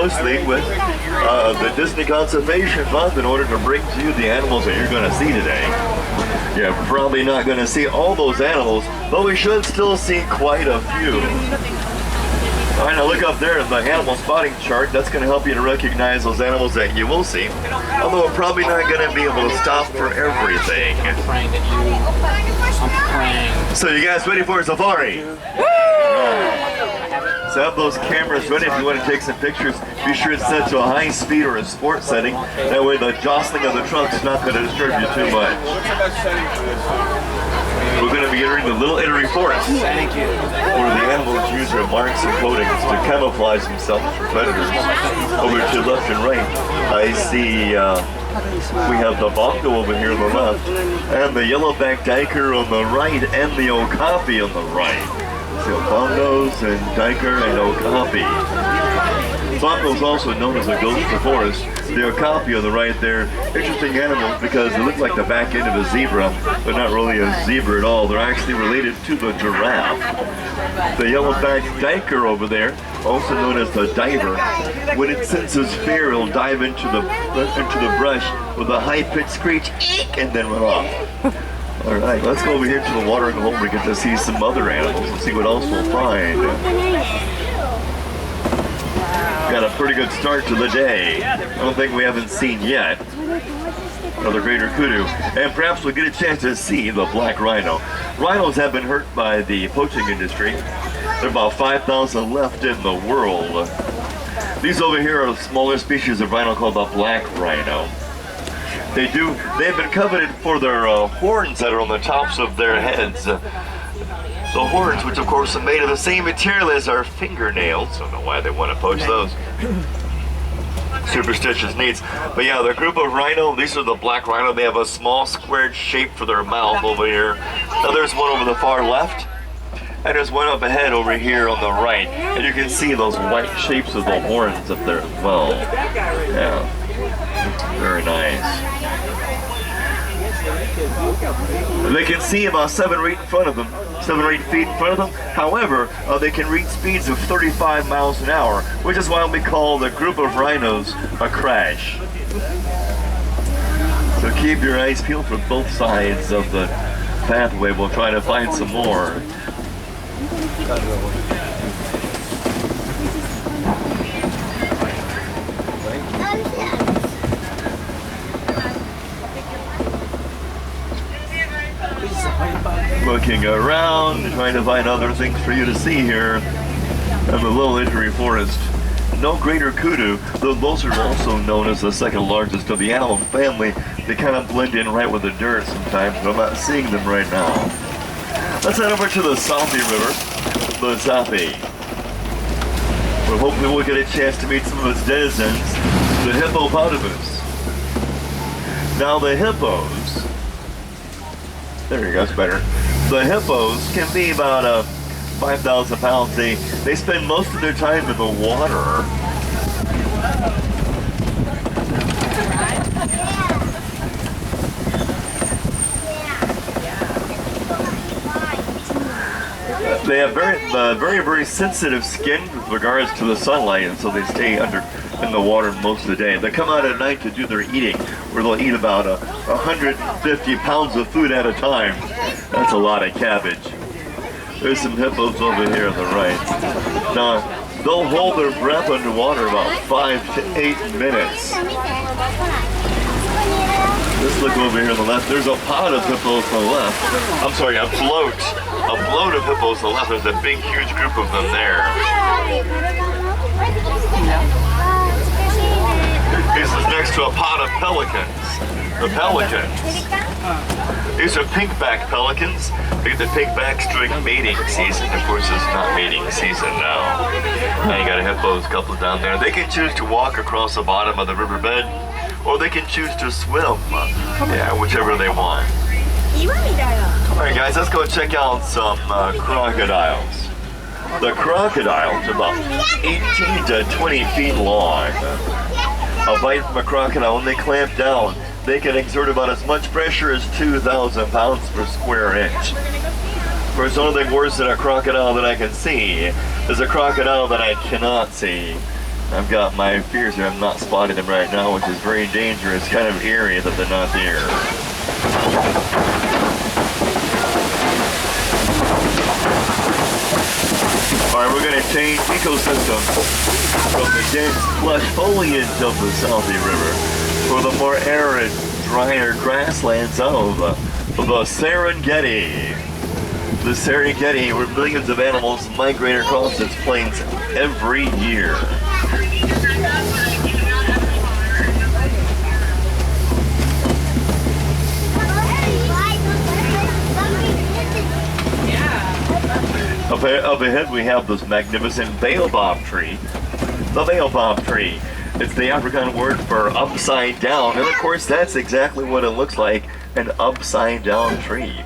closely with the Disney Conservation Fund in order to bring to you the animals that you're going to see today. You're probably not going to see all those animals, but we should still see quite a few. All right, now look up there at the animal spotting chart. That's going to help you to recognize those animals that you will see. Although we're probably not going to be able to stop for everything. So you guys ready for a safari? So have those cameras ready if you want to take some pictures. Be sure it's set to a high speed or a sport setting. That way the jostling of the trucks is not going to disturb you too much. We're going to be entering the Little Italy Forest, where the animals use their marks and coatings to camouflage themselves from predators. Over to left and right, I see we have the bongo over here on the left, and the yellowback duiker on the right, and the okapi on the right. So bongos and duiker and okapi. Bongo is also known as a ghost of the forest. The okapi on the right there, interesting animals because they look like the back end of a zebra, but not really a zebra at all. They're actually related to the giraffe. The yellowback duiker over there, also known as the diver, when it senses fear, it'll dive into the brush with a high-pitched screech, eek, and then run off. All right, let's go over here to the watering hole. We get to see some other animals and see what else we'll find. Got a pretty good start to the day. I don't think we haven't seen yet another greater kudu. And perhaps we'll get a chance to see the black rhino. Rhinos have been hurt by the poaching industry. There are about 5,000 left in the world. These over here are a smaller species of rhino called the black rhino. They've been coveted for their horns that are on the tops of their heads. The horns, which of course are made of the same material as our fingernails. I don't know why they want to poach those. Superstitious needs. But yeah, the group of rhino, these are the black rhino. They have a small squared shape for their mouth over here. Now there's one over the far left. And there's one up ahead over here on the right. And you can see those white shapes of the horns up there as well. Yeah. Very nice. They can see about 7 or 8 in front of them, 7 or 8 feet in front of them. However, they can reach speeds of 35 miles an hour, which is why we call the group of rhinos a crash. So keep your eyes peeled for both sides of the pathway. We'll try to find some more. Looking around, trying to find other things for you to see here in the Little Italy Forest. No greater kudu, though those are also known as the second largest of the animal family. They kind of blend in right with the dirt sometimes, but I'm not seeing them right now. Let's head over to the Safi River, the Safi. Well, hopefully we'll get a chance to meet some of its denizens, the hippopotamus. Now the hippos, there you go, it's better. The hippos can be about 5,000 pounds. They spend most of their time in the water. They have very sensitive skin with regards to the sunlight, and so they stay in the water most of the day. They come out at night to do their eating, where they'll eat about 150 pounds of food at a time. That's a lot of cabbage. There's some hippos over here on the right. Now, they'll hold their breath underwater about 5 to 8 minutes. Let's look over here on the left. There's a pod of hippos on the left. I'm sorry, a float. A float of hippos on the left. There's a big, huge group of them there. This is next to a pod of pelicans. The pelicans. These are pinkback pelicans. The pinkbacks during mating season. Of course, it's not mating season now. Now you got a hippos couple down there. They can choose to walk across the bottom of the riverbed, or they can choose to swim. Yeah, whichever they want. Alright guys, let's go check out some crocodiles. The crocodiles are about 18 to 20 feet long. A bite from a crocodile, when they clamp down, they can exert about as much pressure as 2,000 pounds per square inch. Of course, the only thing worse than a crocodile that I can see is a crocodile that I cannot see. I've got my fears here. I'm not spotting them right now, which is very dangerous, kind of eerie that they're not there. Alright, we're going to change ecosystem from the dense, lush foliage of the Southie River for the more arid, drier grasslands of the Serengeti. The Serengeti, where millions of animals migrate across its plains every year. Up ahead we have this magnificent baobab tree. The baobab tree. It's the African word for upside down, and of course that's exactly what it looks like, an upside down tree.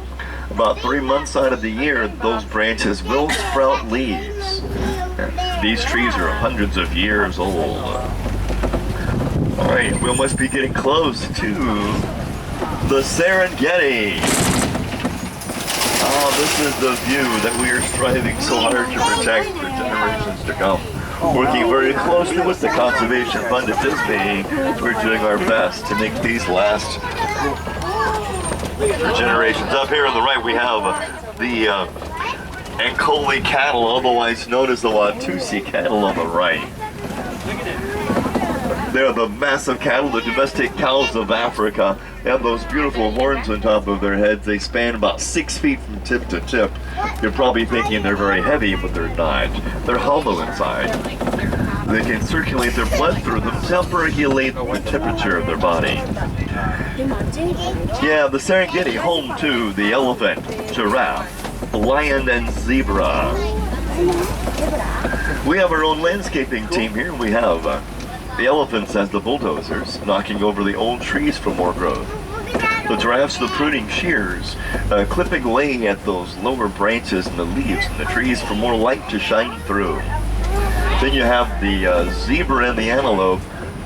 About 3 months out of the year, those branches will sprout leaves. These trees are hundreds of years old. Alright, we must be getting close to the Serengeti. This is the view that we are striving so hard to protect for generations to come. Working very closely with the Conservation Fund at Disney, we're doing our best to make these last for generations. Up here on the right we have the Ankole cattle, otherwise known as the Watusi cattle on the right. They're the massive cattle, the domestic cows of Africa. They have those beautiful horns on top of their heads. They span about 6 feet from tip to tip. You're probably thinking they're very heavy, but they're not. They're hollow inside. They can circulate their blood through them to help regulate the temperature of their body. Yeah, the Serengeti, home to the elephant, giraffe, lion, and zebra. We have our own landscaping team here. We have the elephants as the bulldozers, knocking over the old trees for more growth. The giraffes, the pruning shears, clipping away at those lower branches and the leaves and the trees for more light to shine through. Then you have the zebra and the antelope.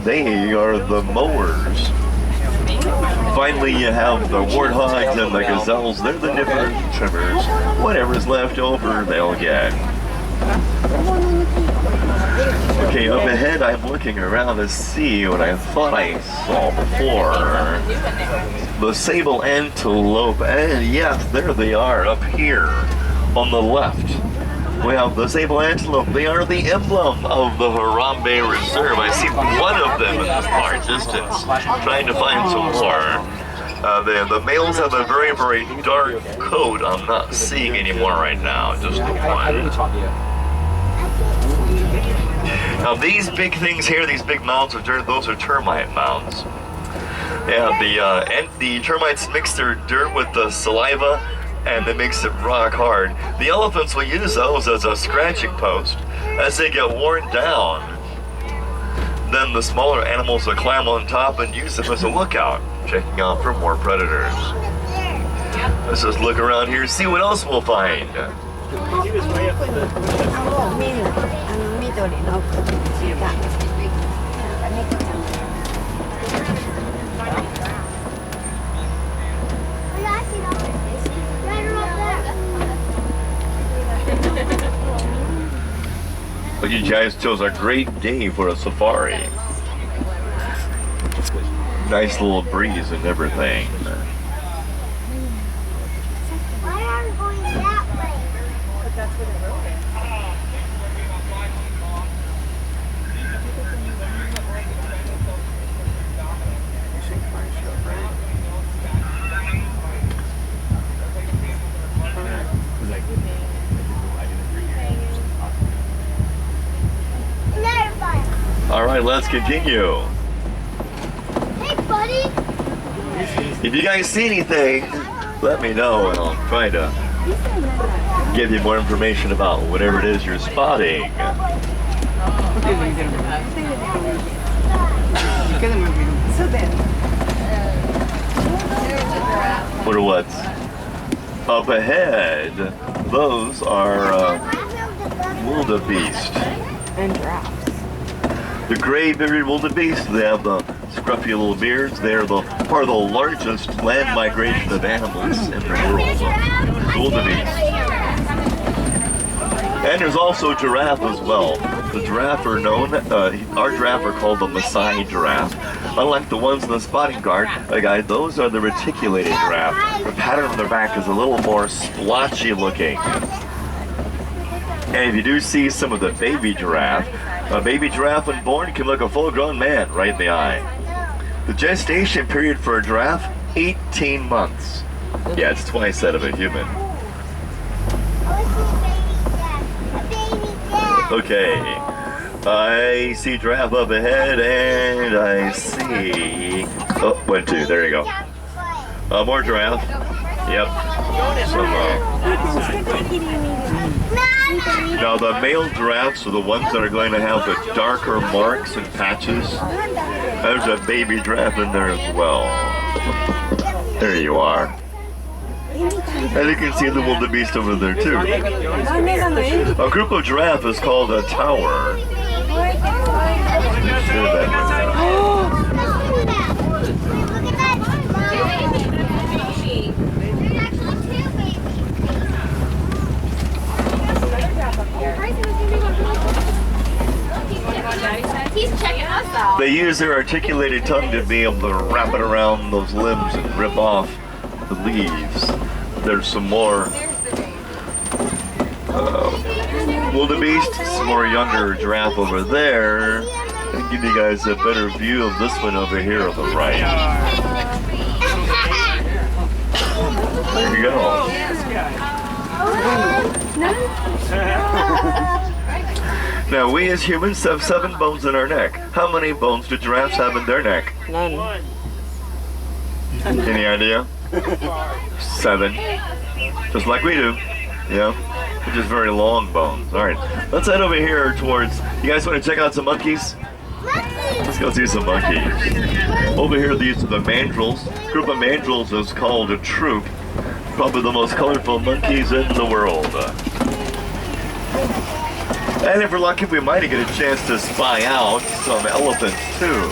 They are the mowers. Finally, you have the warthogs and the gazelles. They're the nippers and trimmers. Whatever's left over, they'll get. Okay, up ahead, I'm looking around to see what I thought I saw before. The sable antelope, and yes, there they are, up here on the left. We have the sable antelope. They are the emblem of the Harambe Reserve. I see one of them in this far distance, trying to find some more. The males have a very, very dark coat. I'm not seeing any more right now, just the one. Now these big things here, these big mounds of dirt, those are termite mounds. Yeah, the termites mix their dirt with the saliva, and it makes it rock hard. The elephants will use those as a scratching post. As they get worn down, then the smaller animals will climb on top and use them as a lookout, checking out for more predators. Let's just look around here and see what else we'll find. But you guys chose a great day for a safari. Nice little breeze and everything. Why are we going that way? Because that's where the road is. All right, let's continue. Hey, buddy. If you guys see anything, let me know and I'll try to give you more information about whatever it is you're spotting. What are what's up ahead? Those are wildebeest. And giraffes. The gray-bearded wildebeest, they have the scruffy little beards. They're part of the largest land migration of animals in the world. Wildebeest. And there's also giraffe as well. The giraffe are known, our giraffe are called the Maasai giraffe. Unlike the ones in the spotting guide, those are the reticulated giraffe. The pattern on their back is a little more splotchy looking. And if you do see some of the baby giraffe, a baby giraffe when born can look a full-grown man right in the eye. The gestation period for a giraffe, 18 months. Yeah, it's twice that of a human. Okay, I see giraffe up ahead, and I see... Oh, 1, 2, there you go. More giraffe. Yep. Now the male giraffes are the ones that are going to have the darker marks and patches. There's a baby giraffe in there as well. There you are. And you can see the wildebeest over there too. A group of giraffe is called a tower. He's checking us out. They use their articulated tongue to be able to wrap it around those limbs and rip off the leaves. There's some more wildebeest, some more younger giraffe over there. I'll give you guys a better view of this one over here on the right. There you go. Now, we as humans have 7 bones in our neck. How many bones do giraffes have in their neck? None. Any idea? 7. Just like we do. Yeah. They're just very long bones. Alright. Let's head over here towards... You guys want to check out some monkeys? Let's go see some monkeys. Over here, these are the mandrills. A group of mandrills is called a troop. Probably the most colorful monkeys in the world. And if we're lucky, we might get a chance to spy out some elephants too.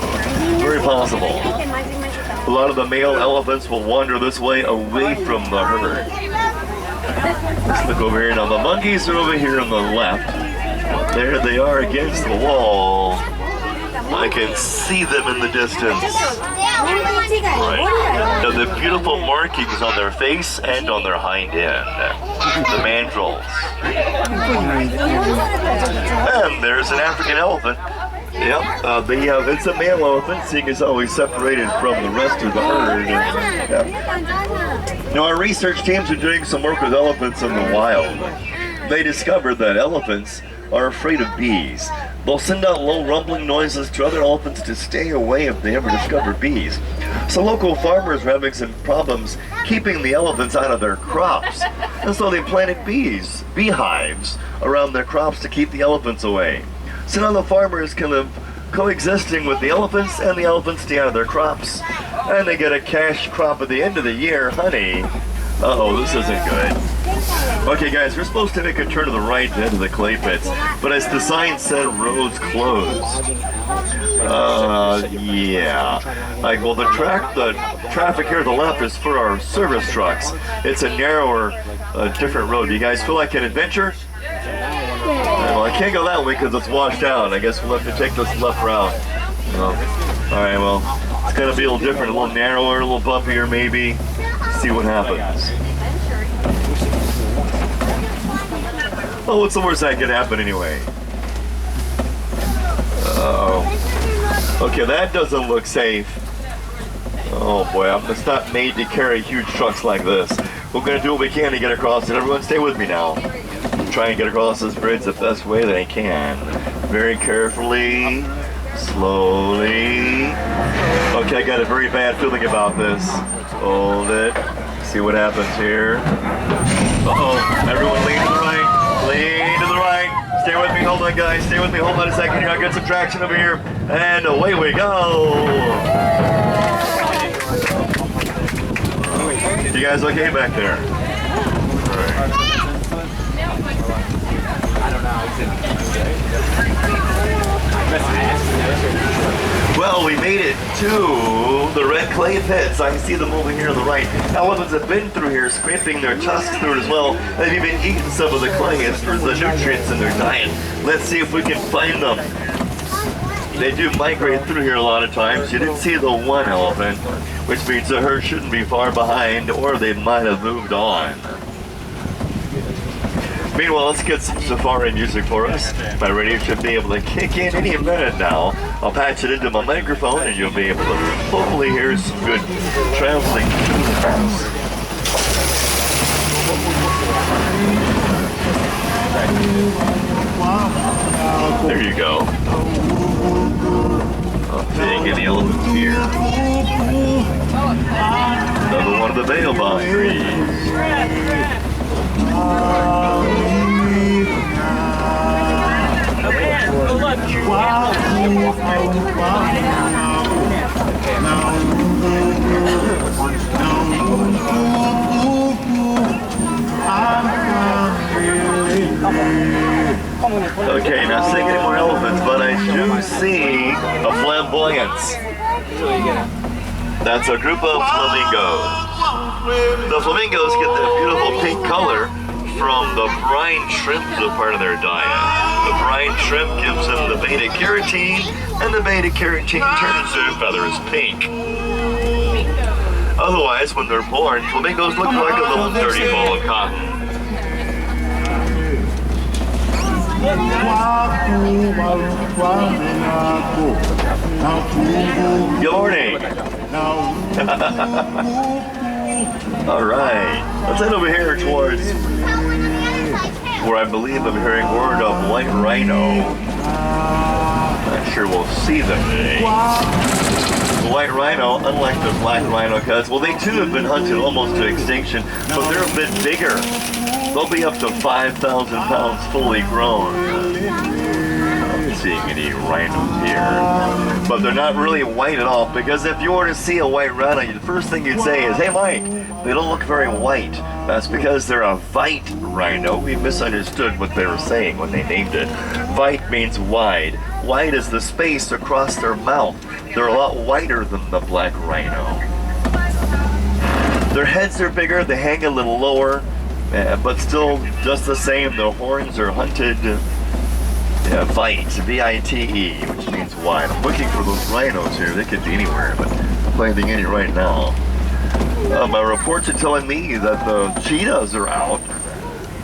Very possible. A lot of the male elephants will wander this way away from the herd. Let's look over here. Now the monkeys are over here on the left. There they are against the wall. I can see them in the distance. Right. Now the beautiful markings on their face and on their hind end. The mandrills. And there's an African elephant. Yep, it's a male elephant, seeing as always separated from the rest of the herd. Yep. Now our research teams are doing some work with elephants in the wild. They discovered that elephants are afraid of bees. They'll send out low rumbling noises to other elephants to stay away if they ever discover bees. So local farmers are having some problems keeping the elephants out of their crops. And so they planted beehives around their crops to keep the elephants away. So now the farmers can live coexisting with the elephants, and the elephants stay out of their crops. And they get a cash crop at the end of the year, honey. Uh-oh, this isn't good. Okay guys, we're supposed to make a turn to the right to head to the clay pits, but as the sign said, roads closed. Yeah. Well, the traffic here to the left is for our service trucks. It's a narrower, different road. Do you guys feel like an adventure? Well, I can't go that way because it's washed out. I guess we'll have to take this left route. Alright, well, it's going to be a little different, a little narrower, a little bumpier maybe. See what happens. Oh, what's the worst that could happen anyway? Uh-oh. Okay, that doesn't look safe. Oh boy, it's not made to carry huge trucks like this. We're going to do what we can to get across it. Everyone stay with me now. Try and get across this bridge the best way that I can. Very carefully, slowly. Okay, I got a very bad feeling about this. Hold it. See what happens here. Uh-oh, everyone lean to the right. Lean to the right. Stay with me, hold on guys. Stay with me, hold on a second here. I got some traction over here. And away we go. You guys okay back there? All right. Well, we made it to the red clay pits. I see them over here on the right. Elephants have been through here, scraping their tusks through it as well. They've even eaten some of the clay as for the nutrients in their diet. Let's see if we can find them. They do migrate through here a lot of times. You didn't see the one elephant, which means the herd shouldn't be far behind, or they might have moved on. Meanwhile, let's get some safari music for us. My radio should be able to kick in any minute now. I'll patch it into my microphone and you'll be able to hopefully hear some good traveling tunes. There you go. I'm seeing any elephants here. Another one of the baobab trees. Okay, not seeing any more elephants, but I do see a flamboyance. That's a group of flamingos. The flamingos get that beautiful pink color from the brine shrimp as a part of their diet. The brine shrimp gives them the beta carotene, and the beta carotene turns their feathers pink. Otherwise, when they're born, flamingos look like a little dirty ball of cotton. Good morning. All right, let's head over here towards where I believe I'm hearing word of white rhino. Not sure we'll see them today. The white rhino, unlike the black rhino cuz, well, they too have been hunted almost to extinction, but they're a bit bigger. They'll be up to 5,000 pounds fully grown. I'm not seeing any rhinos here. But they're not really white at all, because if you were to see a white rhino, the first thing you'd say is, hey Mike, they don't look very white. That's because they're a white rhino. We misunderstood what they were saying when they named it. White means wide. Wide is the space across their mouth. They're a lot wider than the black rhino. Their heads are bigger, they hang a little lower, but still just the same. Their horns are hunted. Vite, V-I-T-E, which means wide. I'm looking for those rhinos here. They could be anywhere, but I'm finding any right now. My reports are telling me that the cheetahs are out.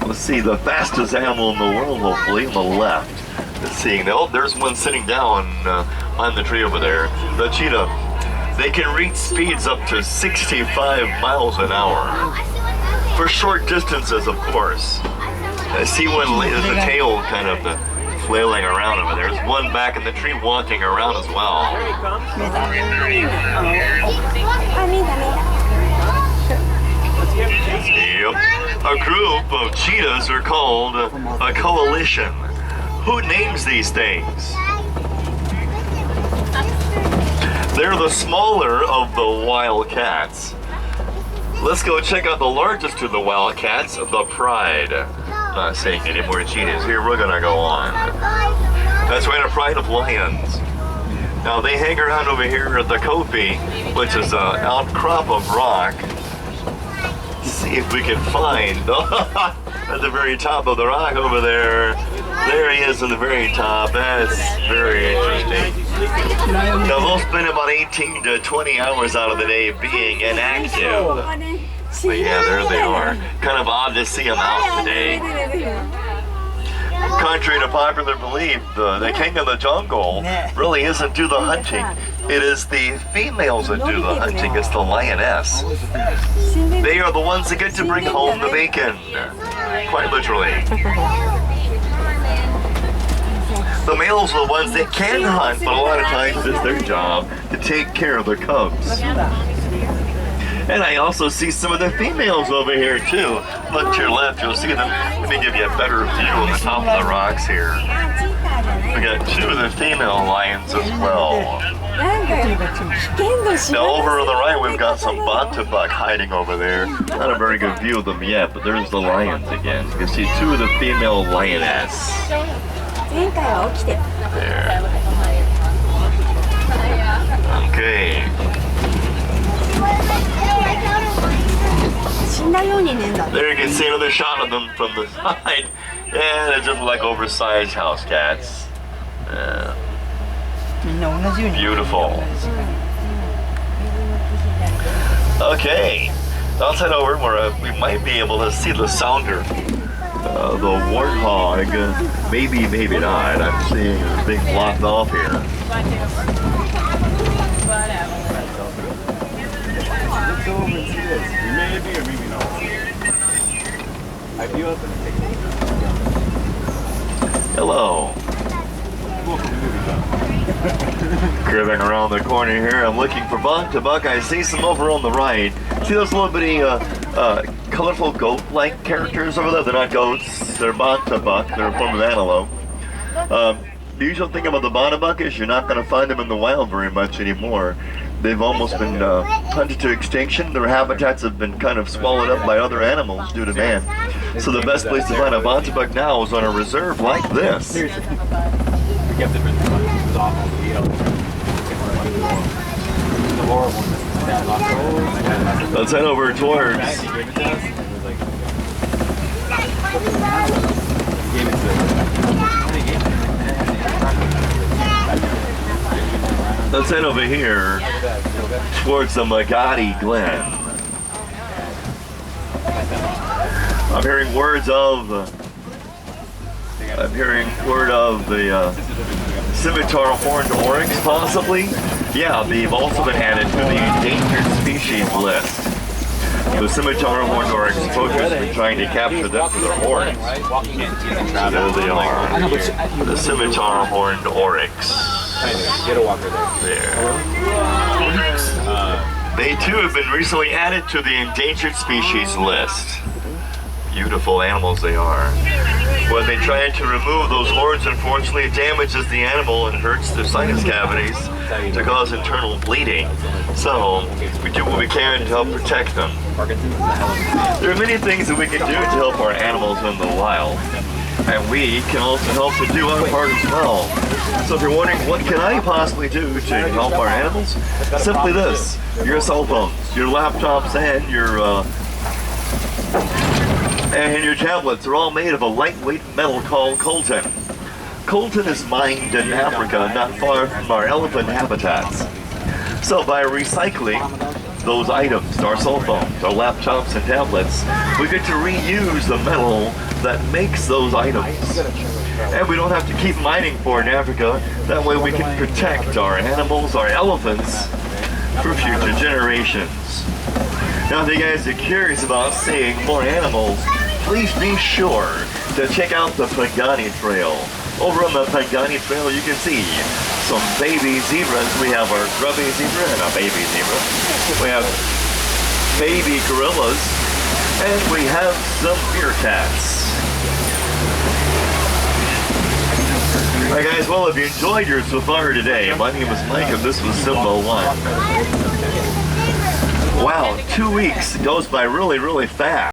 Let's see, the fastest animal in the world, hopefully, on the left. Let's see. Oh, there's one sitting down on the tree over there. The cheetah. They can reach speeds up to 65 miles an hour. For short distances, of course. I see one, there's a tail kind of flailing around over there. There's one back in the tree walking around as well. Yep. A group of cheetahs are called a coalition. Who names these things? They're the smaller of the wildcats. Let's go check out the largest of the wildcats, the pride. Not seeing any more cheetahs here. We're gonna go on. That's right, a pride of lions. Now they hang around over here at the Kofi, which is an outcrop of rock. Let's see if we can find at the very top of the rock over there. There he is at the very top. That's very interesting. Now they'll spend about 18 to 20 hours out of the day being inactive. But yeah, there they are. Kind of odd to see them out today. Contrary to popular belief, the king of the jungle really isn't do the hunting. It is the females that do the hunting. It's the lioness. They are the ones that get to bring home the bacon. Quite literally. The males are the ones that can hunt, but a lot of times it's their job to take care of their cubs. And I also see some of the females over here too. Look to your left, you'll see them. Let me give you a better view on the top of the rocks here. We got two of the female lions as well. Now over on the right, we've got some buck hiding over there. Not a very good view of them yet, but there's the lions again. You can see two of the female lioness. There. Okay. There you can see another shot of them from the side. Yeah, they're just like oversized house cats. Beautiful. Okay, let's head over where we might be able to see the sounder. The warthog, maybe, maybe not. I'm seeing it being blocked off here. Let's go over and see this. Maybe or maybe not. I feel up and take Hello. Cribbing around the corner here, I'm looking for buck to buck. I see some over on the right. See those little bitty colorful goat-like characters over there? They're not goats, they're buck to buck. They're a form of antelope. The usual thing about the buck is you're not going to find them in the wild very much anymore. They've almost been hunted to extinction. Their habitats have been kind of swallowed up by other animals due to man. So the best place to find a buck now is on a reserve like this. We kept it for the month. It was awful. The horrible one. My dad lost it. Let's head over towards. He gave it to us. And it was like. He gave it to us. Let's head over here towards the Magadi Glen. I'm hearing word of the scimitar horned oryx, possibly. Yeah, they've also been added to the endangered species list. The scimitar horned oryx poachers have been trying to capture them for their horns. So there they are. The scimitar horned oryx. Get a walker there. They too have been recently added to the endangered species list. Beautiful animals they are. When they try to remove those horns, unfortunately it damages the animal and hurts their sinus cavities to cause internal bleeding. So we do what we can to help protect them. There are many things that we can do to help our animals in the wild. And we can also help to do our part as well. So if you're wondering what can I possibly do to help our animals, simply this: your cell phones, your laptops, and your tablets are all made of a lightweight metal called coltan. Coltan is mined in Africa, not far from our elephant habitats. So by recycling those items, our cell phones, our laptops and tablets, we get to reuse the metal that makes those items. And we don't have to keep mining for it in Africa. That way we can protect our animals, our elephants, for future generations. Now if you guys are curious about seeing more animals, please be sure to check out the Pagani Trail. Over on the Pagani Trail you can see some baby zebras. We have our grubby zebra and a baby zebra. We have baby gorillas, and we have some meerkats. Alright guys, well if you enjoyed your safari today, my name is Mike and this was Simba 1. Wow, 2 weeks goes by really, really fast.